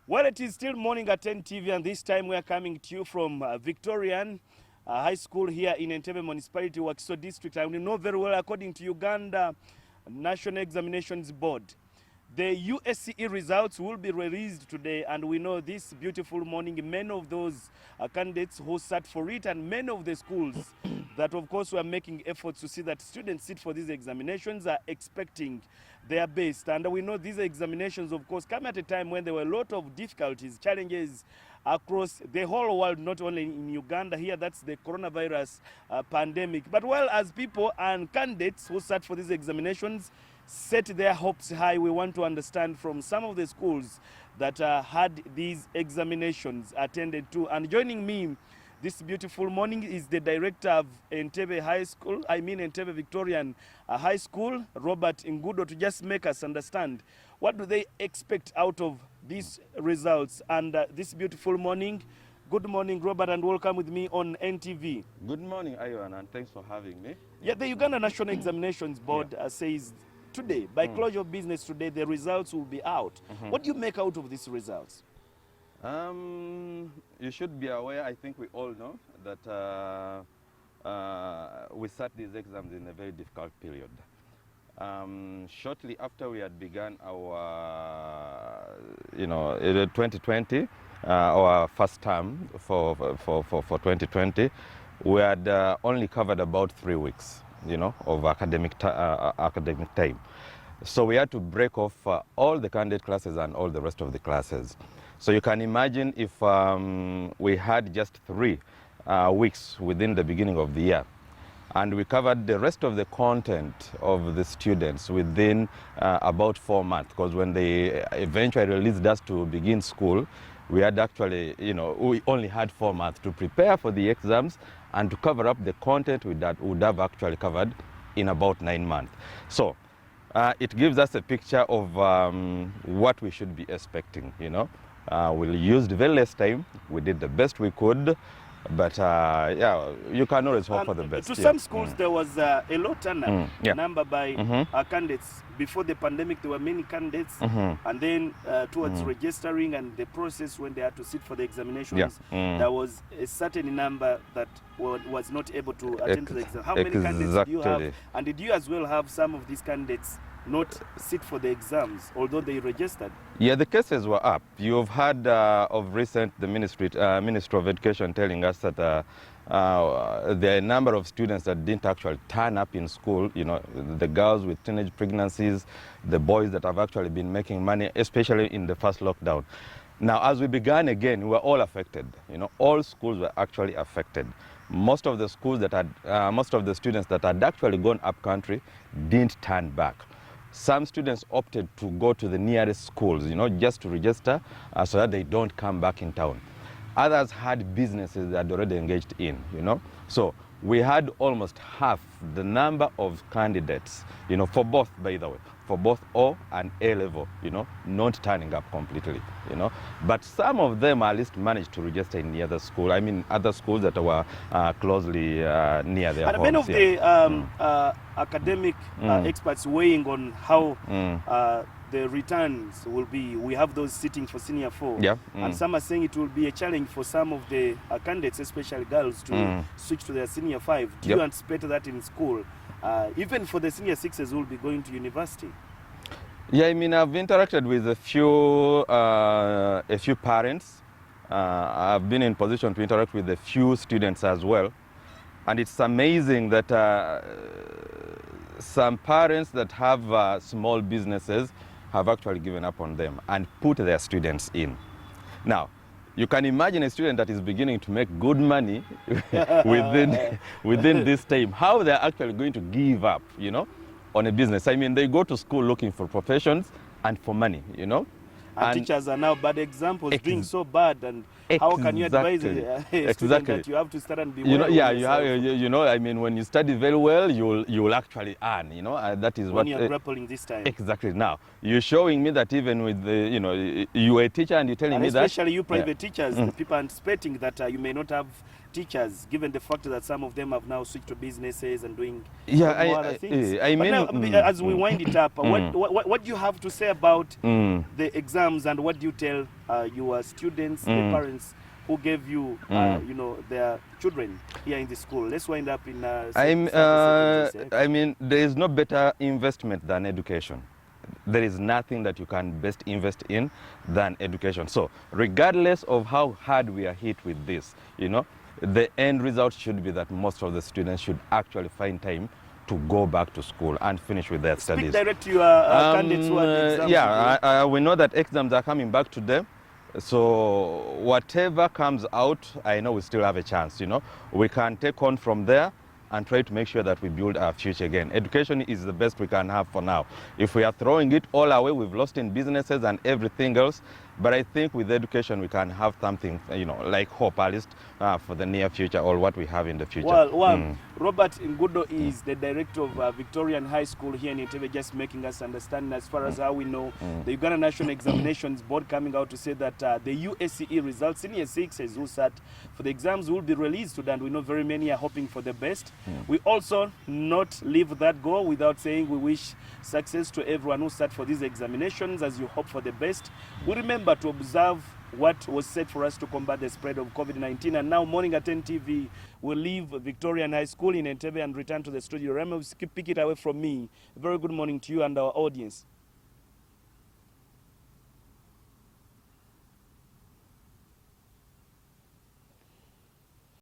Well, it is still morning at NTV, and this time we are coming to you from Victorian High School here in Entebbe Municipality, Wakiso District. And we know very well, according to Uganda National Examinations Board, the UACE results will be released today, and we know this beautiful morning, many of those candidates who sat for it, and many of the schools that, of course, were making efforts to see that students sit for these examinations are expecting their best. And we know these examinations, of course, come at a time when there were a lot of difficulties, challenges across the whole world, not only in Uganda. Here, that's the coronavirus pandemic. But well, as people and candidates who sat for these examinations set their hopes high, we want to understand from some of the schools that had these examinations attended to. And joining me this beautiful morning is the director of Entebbe High School, Entebbe Victorian High School, Robert Ngudo, to just make us understand what do they expect out of these results. And this beautiful morning, good morning, Robert, and welcome with me on NTV. Good morning, Ivan, and thanks for having me. Yeah, the Uganda National Examinations Board says today, by close of business today, the results will be out. What do you make out of these results? You should be aware, I think we all know, that we sat these exams in a very difficult period. Shortly after we had begun our, 2020, our first term for 2020, we had only covered about 3 weeks, of academic time. So we had to break off all the candidate classes and all the rest of the classes. So you can imagine if we had just 3 weeks within the beginning of the year, and we covered the rest of the content of the students within about 4 months, because when they eventually released us to begin school, we had actually, we only had 4 months to prepare for the exams and to cover up the content we would have actually covered in about 9 months. So it gives us a picture of what we should be expecting, We used very less time. We did the best we could. But yeah, you can always hope for the best. To some schools, there was a low turnout number by candidates. Before the pandemic, there were many candidates, and then towards registering and the process when they had to sit for the examinations, there was a certain number that was not able to attend to the exam. How many candidates did you have? And did you as well have some of these candidates not sit for the exams, although they registered? Yeah, the cases were up. You've had of recent the Ministry of Education telling us that there are a number of students that didn't actually turn up in school, the girls with teenage pregnancies, the boys that have actually been making money, especially in the first lockdown. Now, as we began again, we were all affected. All schools were actually affected. Most of the schools that had, most of the students that had actually gone up country didn't turn back. Some students opted to go to the nearest schools, just to register so that they don't come back in town. Others had businesses that had already engaged in, So we had almost half the number of candidates, for both, by the way, for both O and A level, not turning up completely, But some of them at least managed to register in the other school. Other schools that were closely near their homes. And many of the academic experts weighing on how the returns will be. We have those sitting for senior 4. And some are saying it will be a challenge for some of the candidates, especially girls, to switch to their senior 5. Do you anticipate that in school? Even for the senior 6s who will be going to university? Yeah, I've interacted with a few parents. I've been in position to interact with a few students as well. And it's amazing that some parents that have small businesses have actually given up on them and put their students in. Now, you can imagine a student that is beginning to make good money within this time, how they're actually going to give up, on a business. They go to school looking for professions and for money, And teachers are now bad examples, doing so bad, and how can you advise a student that you have to start and be well? When you study very well, you'll actually earn, that is when you're grappling this time. Exactly. Now, you're showing me that even with the, you are a teacher and you're telling me that. Especially you private teachers, people anticipating that you may not have teachers, given the fact that some of them have now switched to businesses and doing other things. I mean, but now, as we wind it up, what do you have to say about the exams, and what do you tell your students, the parents who gave you, you know, their children here in the school? Let's wind up in. I mean, there is no better investment than education. There is nothing that you can best invest in than education. So regardless of how hard we are hit with this, you know, the end result should be that most of the students should actually find time to go back to school and finish with their studies. Speak direct to your candidates who are the exams. Yeah, we know that exams are coming back today. So whatever comes out, I know we still have a chance, you know. We can take on from there and try to make sure that we build our future again. Education is the best we can have for now. If we are throwing it all away, we've lost in businesses and everything else. But I think with education, we can have something, you know, like hope, at least for the near future, or what we have in the future. Well, Robert Ngudo is the director of Victorian High School here in NTV, just making us understand as far as how we know the Uganda National Examinations Board coming out to say that the UACE results in year 6 as USAT for the exams will be released today, and we know very many are hoping for the best. We also not leave that go without saying we wish success to everyone who sat for these examinations as you hope for the best. We remember to observe what was said for us to combat the spread of COVID-19. And now, Morning at NTV will leave Victorian High School in Entebbe and return to the studio. Remember, pick it away from me. A very good morning to you and our audience.